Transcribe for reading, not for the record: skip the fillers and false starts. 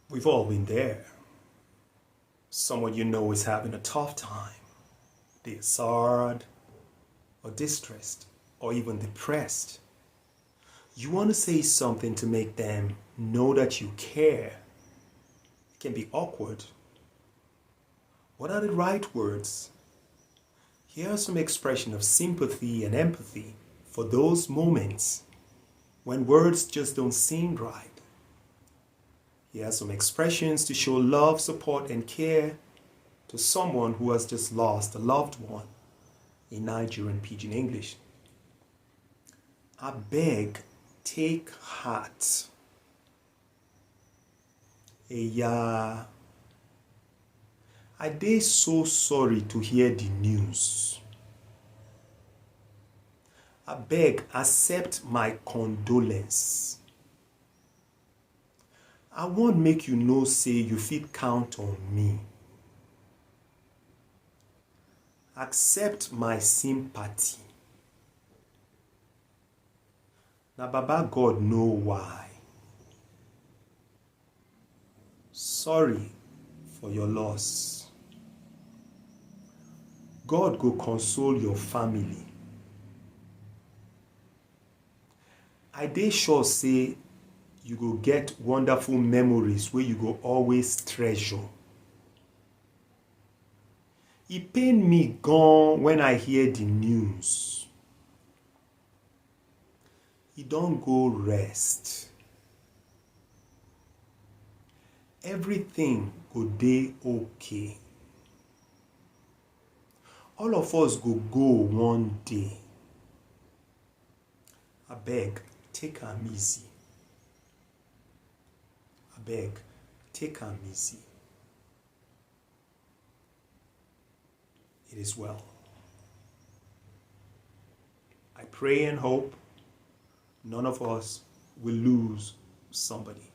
We've all been there. Someone you know is having a tough time. They're sad or distressed or even depressed. You want to say something to make them know that you care. It can be awkward. What are the right words? Here are some expressions of sympathy and empathy for those moments when words just don't seem right. Here are some expressions to show love, support, and care to someone who has just lost a loved one in Nigerian Pidgin English. I beg, take heart. Eya, I dey so sorry to hear the news. I beg, accept my condolence. I wan make you know say you fit count on me. Accept my sympathy. Na Baba God know why. Sorry for your loss. God go console your family. I dey sure say you go get wonderful memories wey you go always treasure. E pain me gan when I hear the news. E don go rest. Everything go dey okay. All of us go one day. Abeg, take am easy. Abeg, take am easy. It is well. I pray and hope none of us will lose somebody.